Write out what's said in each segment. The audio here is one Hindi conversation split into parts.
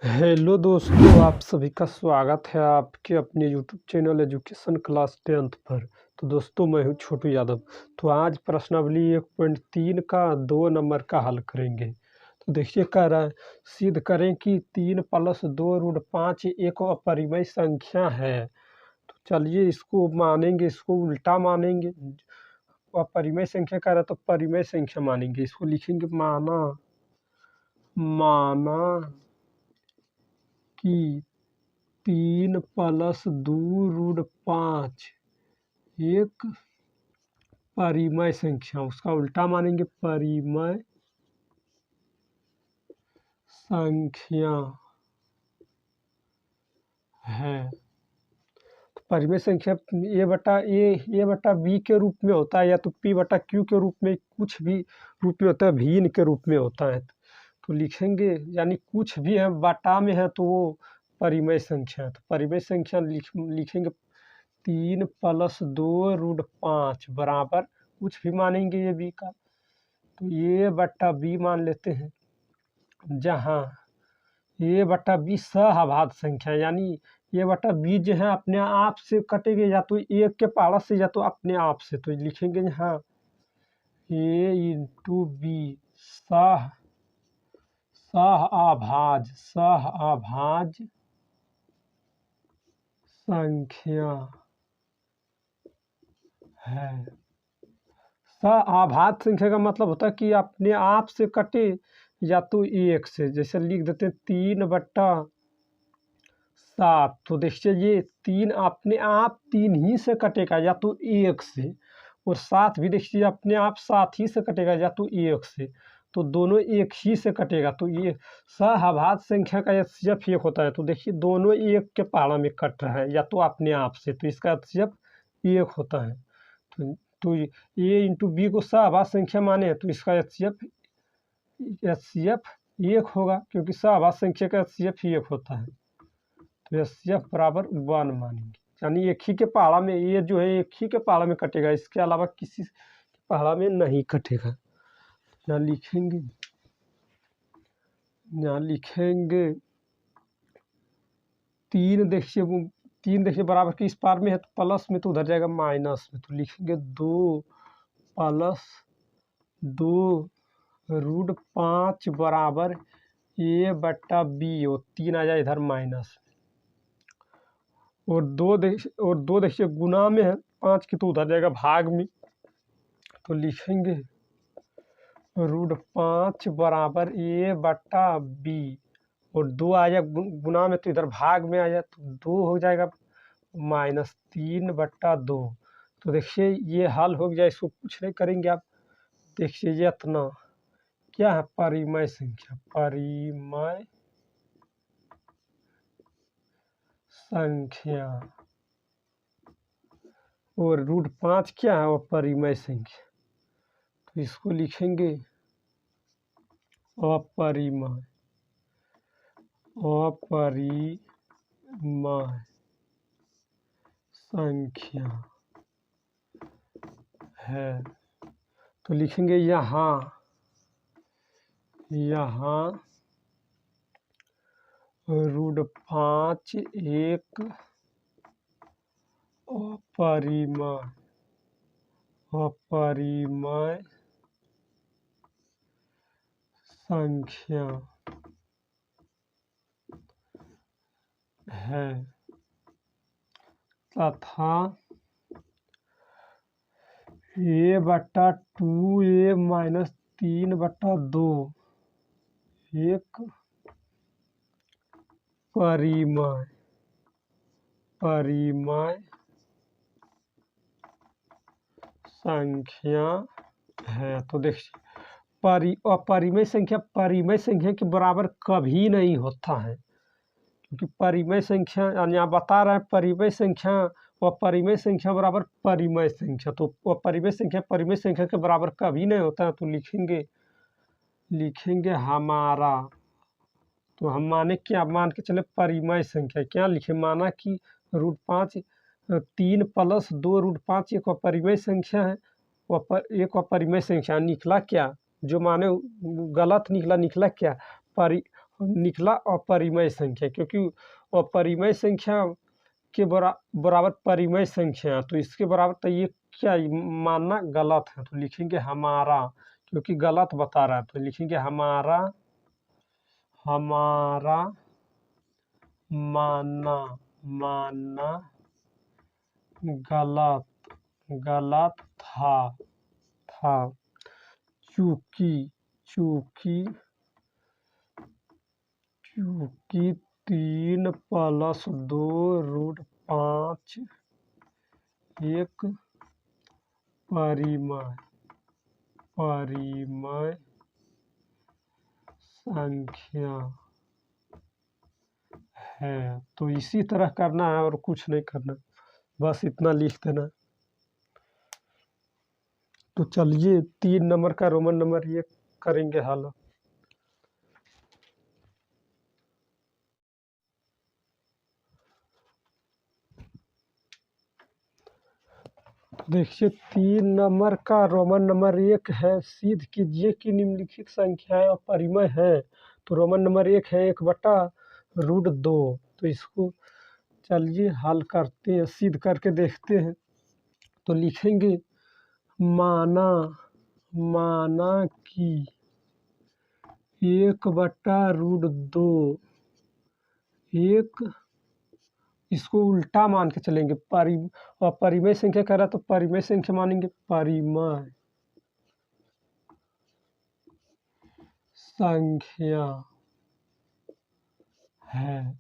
हेलो दोस्तों, आप सभी का स्वागत है आपके अपने YouTube channel education class 10th पर। तो दोस्तों, मैं हूं छोटू यादव। तो आज प्रश्नावली 1.3 का 2 नंबर का हल करेंगे। तो देखिए, कह रहा है सिद्ध करें कि 3 + 2√5 एक अपरिमेय संख्या है। तो चलिए इसको मानेंगे, इसको उल्टा मानेंगे। अपरिमेय संख्या कह रहा है तो परिमेय संख्या मानेंगे। इसको लिखेंगे माना कि 3 + 2√5 एक परिमेय संख्या, उसका उल्टा मानेंगे परिमेय संख्या है। तो परिमेय संख्या a/b के रूप में होता है, या तो p/q के रूप में, कुछ भी रूप में होता है, भिन्न के रूप में होता है। तो लिखेंगे, यानी कुछ भी है बटा में है तो वो परिमेय संख्या है। तो परिमेय संख्या लिखेंगे 3 + 2√5 बराबर, कुछ भी मानेंगे ये बी का, तो a/b मान लेते हैं, जहाँ a/b सहअभाज्य संख्या, यानी a/b जो है अपने आप से कटेंगे, या तो एक के पारस से या तो अपने आप से। तो लिखेंगे यहाँ a/b सहअभाज्य संख्या है। सहअभाज्य संख्या का मतलब होता है कि अपने आप से कटे या तो एक से। जैसे लिख देते हैं 3/7। तो देखिए ये 3 अपने आप 3 ही से कटेगा या तो एक से, और 7 भी देखिए अपने आप 7 ही से कटेगा या तो एक से। तो दोनों एक ही से कटेगा। तो ये सहअभाज्य संख्या का HCF एक होता है। तो देखिए दोनों एक के पहाड़ा में कट रहा है या तो अपने आप से, तो इसका HCF एक होता है। तो a/b को सहअभाज्य संख्या माने तो इसका HCF एक होगा, क्योंकि सहअभाज्य संख्या का HCF ही एक होता है। तो HCF = 1 मानेंगे, यानी एक ही के पहाड़ा में, ये जो है एक ही के पहाड़ा में कटेगा, इसके अलावा किसी के पहाड़ा में नहीं कटेगा। यहाँ लिखेंगे 3 देखिए बराबर की इस पार में है तो प्लस में, तो उधर जाएगा माइनस में। तो लिखेंगे 2 + 2√5 बराबर a/b, और 3 आ जाए इधर माइनस, और 2 देखिए गुना में है 5 की, तो उधर जाएगा भाग में। तो लिखेंगे √5 बराबर a/b, और 2 आ जाए गुना में तो इधर भाग में आ जाए, तो 2 हो जाएगा -3/2। तो देखिए ये हल हो गया, इसको कुछ नहीं करेंगे आप। देखिए ये इतना क्या है, परिमेय संख्या, परिमेय संख्या, और √5 क्या है, वो परिमेय संख्या। तो इसको लिखेंगे अपरिमेय संख्या है। तो लिखेंगे यहाँ √5 एक अपरिमेय संख्या है, तथा a/2a - 3/2 एक परिमेय संख्या है। तो देखिए अपरिमेय संख्या परिमेय संख्या के बराबर कभी नहीं होता है, क्योंकि परिमेय संख्या यहाँ बता रहा है परिमेय संख्या व परिमेय संख्या बराबर परिमेय संख्या। तो अपरिमेय संख्या परिमेय संख्या के बराबर कभी नहीं होता है। तो लिखेंगे हमारा, तो हम माने क्या, मान के चले परिमेय संख्या, क्या लिखे, माना कि √5 3 + 2√5 एक अपरिमेय संख्या है। एक अपरिमेय संख्या निकला क्या, जो माने गलत निकला क्या, निकला अपरिमेय संख्या, क्योंकि अपरिमेय संख्या के बराबर परिमेय संख्या है, तो इसके बराबर तो ये क्या मानना गलत है। तो लिखेंगे हमारा, क्योंकि गलत बता रहा है, तो लिखेंगे हमारा मानना गलत था चूंकि 3+2√5 एक परिमेय संख्या है। तो इसी तरह करना है और कुछ नहीं करना, बस इतना लिख देना। तो चलिए 3 नंबर का रोमन नंबर ये करेंगे हल। देखिए 3 नंबर का रोमन नंबर 1 है, सिद्ध कीजिए कि निम्नलिखित संख्याएं अपरिमेय हैं। तो रोमन नंबर 1 है 1/√2। तो इसको चलिए हल करते हैं, सिद्ध करके देखते हैं। तो लिखेंगे माना कि 1/√2 एक, इसको उल्टा मान के चलेंगे, परिमेय संख्या कह रहा तो परिमेय संख्या मानेंगे, परिमेय संख्या है।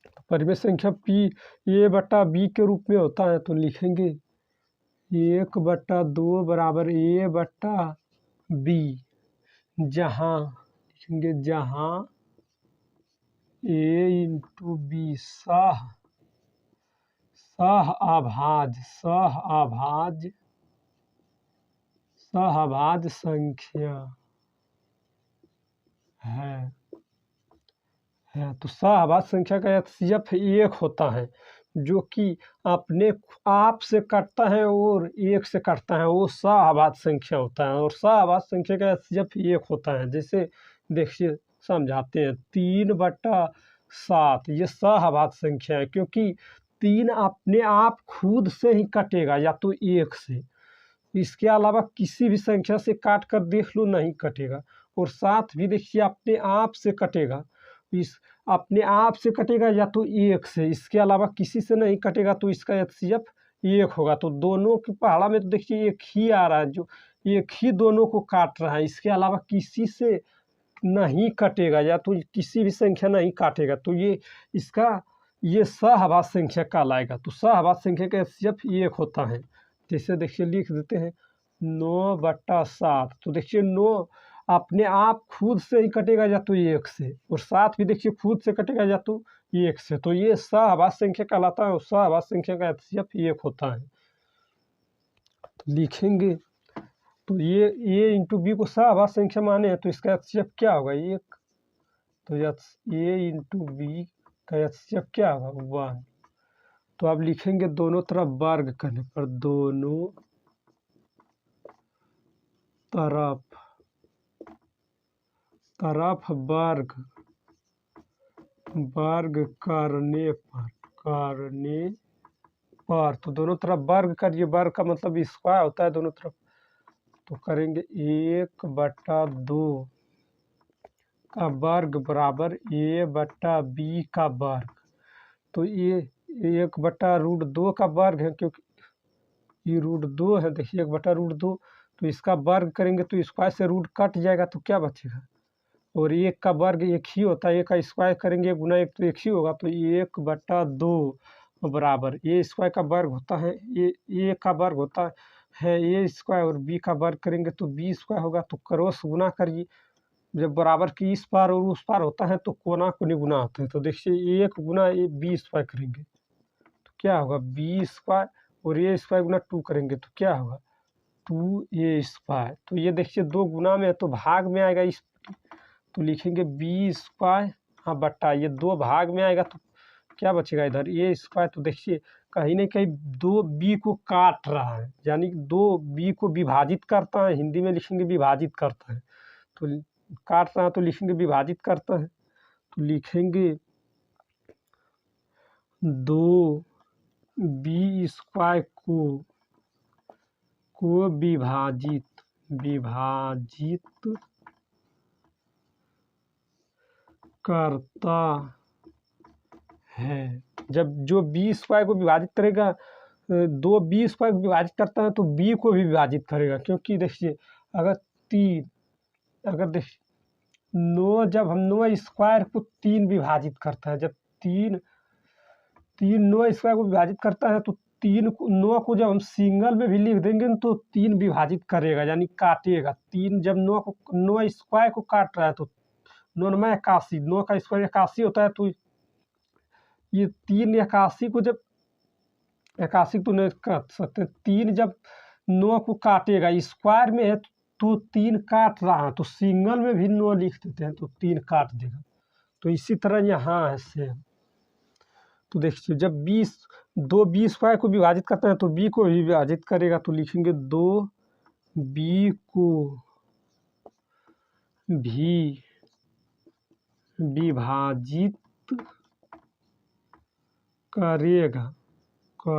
तो परिमेय संख्या a/b के रूप में होता है। तो लिखेंगे 1/2 बराबर a/b, जहाँ लिखेंगे जहाँ a×b सहअभाज्य संख्या है। तो सहअभाज्य संख्या का HCF 1 होता है, जो कि अपने आप से कटता है और 1 से कटता है, वो सहअभाज्य संख्या होता है। और सहअभाज्य संख्या का HCF 1 होता है। जैसे देखिए समझाते हैं, 3/7 ये सहअभाज्य संख्या है, क्योंकि 3 अपने आप खुद से ही कटेगा या तो 1 से, इसके अलावा किसी भी संख्या से काट कर देख लो नहीं कटेगा। और 7 भी देखिए अपने आप से कटेगा, इस अपने आप से कटेगा या तो 1 से, इसके अलावा किसी से नहीं कटेगा, तो इसका HCF 1 होगा। तो दोनों के पहाड़ा में तो देखिए एक ही आ रहा है, जो एक ही दोनों को काट रहा है, इसके अलावा किसी से नहीं कटेगा या तो किसी भी संख्या नहीं काटेगा, तो ये इसका ये सहअभाज्य संख्या कहलाएगा। तो सहअभाज्य संख्या का HCF 1 होता है। जैसे देखिए लिख देते हैं 9/7। तो देखिए 9 अपने आप खुद से ही कटेगा या तो 1 से, और 7 भी देखिए खुद से कटेगा या तो 1 से, तो ये सहअभाज्य संख्या कहलाता है और सहअभाज्य संख्या का HCF 1 होता है। तो लिखेंगे, तो ये a×b को सहअभाज्य संख्या माने हैं, तो इसका HCF क्या होगा 1। तो a×b का HCF क्या होगा 1। तो अब लिखेंगे दोनों तरफ वर्ग करने पर, दोनों तरफ वर्ग करने पर तो दोनों तरफ वर्ग करिए, वर्ग का मतलब स्क्वायर होता है दोनों तरफ। तो करेंगे 1/2 का वर्ग बराबर a/b का वर्ग। तो ये 1/√2 का वर्ग है, क्योंकि ये √2 है। देखिए 1/√2, तो इसका वर्ग करेंगे तो स्क्वायर से रूट कट जाएगा, तो क्या बचेगा, और 1 का वर्ग 1 ही होता है, 1 का स्क्वायर करेंगे गुना 1 तो 1 ही होगा। तो 1/2 बराबर a² का वर्ग होता है, a का वर्ग होता है a² और b का वर्ग करेंगे तो b² होगा। तो क्रॉस गुना करिए, जब बराबर की इस पार और उस पार होता है तो कोना कोनी गुना होता है। तो देखिए 1 गुना b² करेंगे तो क्या होगा b² और a² गुना 2 करेंगे तो क्या होगा 2a²। तो ये देखिए 2 गुना में है तो भाग में आएगा इस, तो लिखेंगे b², हाँ बट्टा, ये 2 भाग में आएगा तो क्या बचेगा इधर a²। तो देखिए कहीं ना कहीं 2b को काट रहा है, यानी 2b को विभाजित करता है, हिंदी में लिखेंगे विभाजित करता है। तो काट रहा है तो लिखेंगे विभाजित करता है। तो लिखेंगे 2b² को विभाजित करता है। जब जो b² को विभाजित करेगा, 2b² को विभाजित करता है तो b को भी विभाजित करेगा, क्योंकि देखिए अगर देखिए 9, जब हम 9² को 3 विभाजित करता है, जब 3 9² को विभाजित करता है तो 9 को जब हम सिंगल में भी लिख देंगे न तो 3 विभाजित करेगा, यानी काटेगा। 3 जब 9² को काट रहा है तो 9 9 81, 9 का स्क्वायर 81 होता है, तो ये 3 81 को जब 81 तो नहीं काट सकते, 3 जब 9 को काटेगा, स्क्वायर में है तो 3 काट रहा है, तो सिंगल में भी 9 लिख देते हैं तो 3 काट देगा। तो इसी तरह यहाँ है सेम। तो देखिए जब 2b² को विभाजित करते हैं तो b को भी विभाजित करेगा, तो लिखेंगे 2b को भी विभाजित करेगा। तो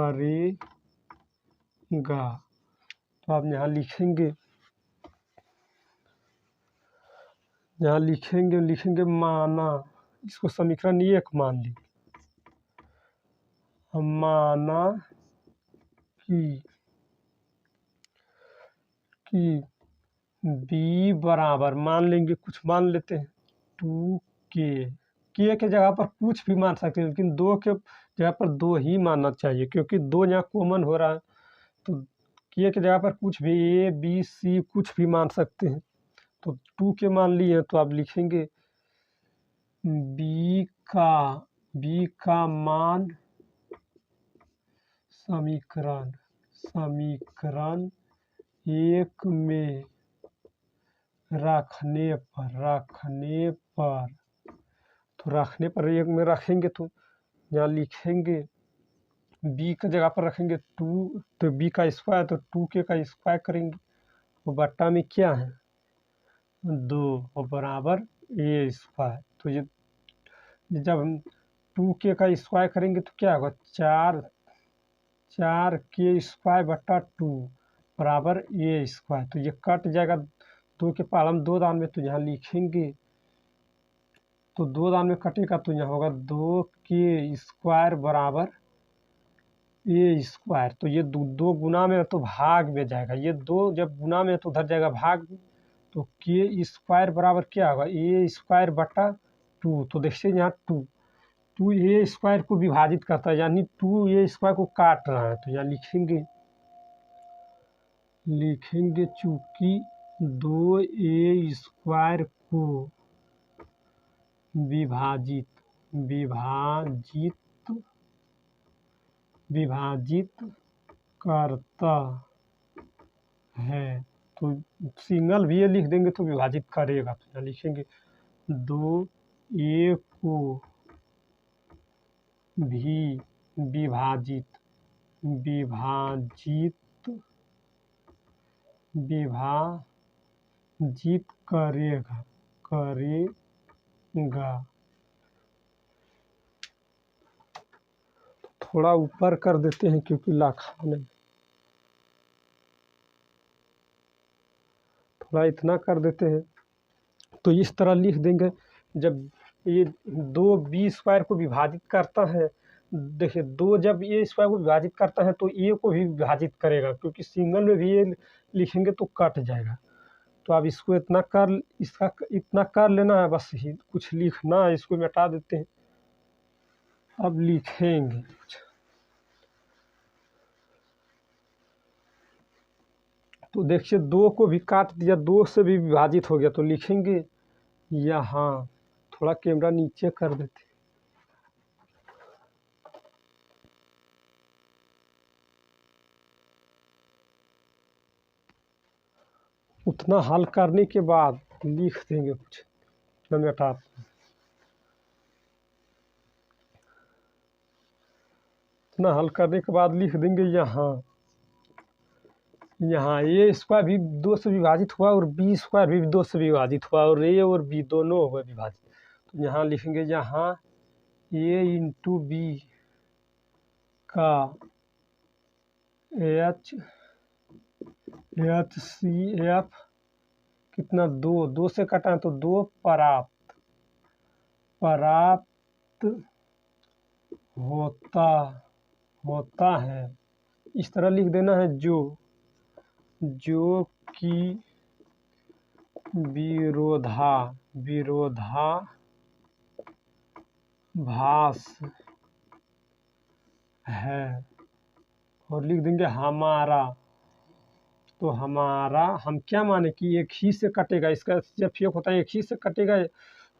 आप यहाँ लिखेंगे माना, इसको समीकरण 1 मान ली, माना कि b बराबर, मान लेंगे कुछ मान लेते हैं 2k, के जगह पर कुछ भी मान सकते हैं, लेकिन 2 के जगह पर 2 ही मानना चाहिए, क्योंकि 2 यहाँ कॉमन हो रहा है। तो के जगह पर कुछ भी a b c कुछ भी मान सकते हैं, तो 2k मान लिए हैं। तो आप लिखेंगे b का मान समीकरण 1 में रखने पर 1 में रखेंगे तो यहाँ लिखेंगे b की जगह पर रखेंगे 2, तो b का स्क्वायर, तो 2k का स्क्वायर करेंगे, वो बट्टा में क्या है 2 और बराबर a²। तो ये जब हम 2k का स्क्वायर करेंगे तो क्या होगा 4k² बट्टा 2 बराबर a²। तो ये कट जाएगा 2 के पहाड़ हम 2 दान में, तो यहाँ लिखेंगे, तो 2 दान में कटेगा तो यहाँ होगा 2k² बराबर a²। तो ये 2 गुना में है तो भाग में जाएगा, ये 2 जब गुना में है तो उधर जाएगा भाग में, तो k² बराबर क्या होगा a² बटा 2। तो देखिए यहाँ 2 a² को विभाजित करता है, यानी 2 a² को काट रहा है, तो यहाँ लिखेंगे चूंकि 2 a² को विभाजित करता है, तो सिंगल भी ये लिख देंगे तो विभाजित करेगा। तो यहाँ लिखेंगे 2a को भी विभाजित करेगा। थोड़ा ऊपर कर देते हैं क्योंकि लाखाने, थोड़ा इतना कर देते हैं, तो इस तरह लिख देंगे। जब ये 2b² को विभाजित करता है, देखिए 2 जब a² को विभाजित करता है तो a को भी विभाजित करेगा, क्योंकि सिंगल में भी ये लिखेंगे तो कट जाएगा। तो आप इसको इतना कर लेना है, बस ही कुछ लिखना है, इसको मिटा देते हैं। अब लिखेंगे तो देखिए 2 को भी काट दिया, 2 से भी विभाजित हो गया, तो लिखेंगे यहाँ, थोड़ा कैमरा नीचे कर देते, उतना हल करने के बाद लिख देंगे कुछ, मिटा इतना हल करने के बाद लिख देंगे यहाँ a² भी 2 से विभाजित हुआ और b² भी 2 से विभाजित हुआ और a और b दोनों हुए विभाजित। तो यहाँ लिखेंगे जहाँ ए इंटू बी का एच सी एफ कितना 2 से कटा तो 2 प्राप्त होता है। इस तरह लिख देना है जो कि विरोधाभास है। और लिख देंगे हमारा, तो हमारा हम क्या माने कि एक ही से कटेगा, इसका जब एक होता है एक ही से कटेगा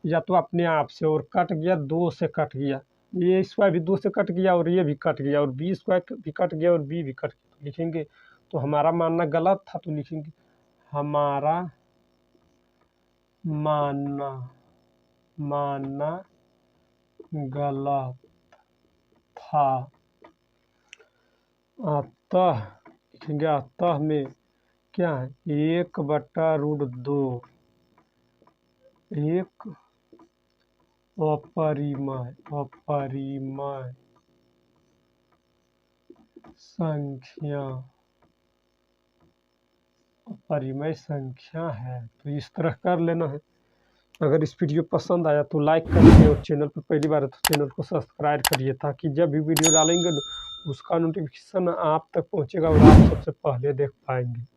या तो अपने आप से, और कट गया 2 से कट गया, ये स्क्वायर भी 2 से कट गया और ये भी कट गया और बी स्क्वायर भी कट गया और बी भी कट गया। तो लिखेंगे, तो हमारा मानना गलत था तो लिखेंगे हमारा मानना गलत था। अतः लिखेंगे अतः में क्या है 1/√2 एक अपरिमेय संख्या है। तो इस तरह कर लेना है। अगर इस वीडियो पसंद आया तो लाइक करिए और चैनल पर पहली बार है तो चैनल को सब्सक्राइब करिए, ताकि जब भी वीडियो डालेंगे उसका नोटिफिकेशन आप तक पहुंचेगा और आप सबसे पहले देख पाएंगे।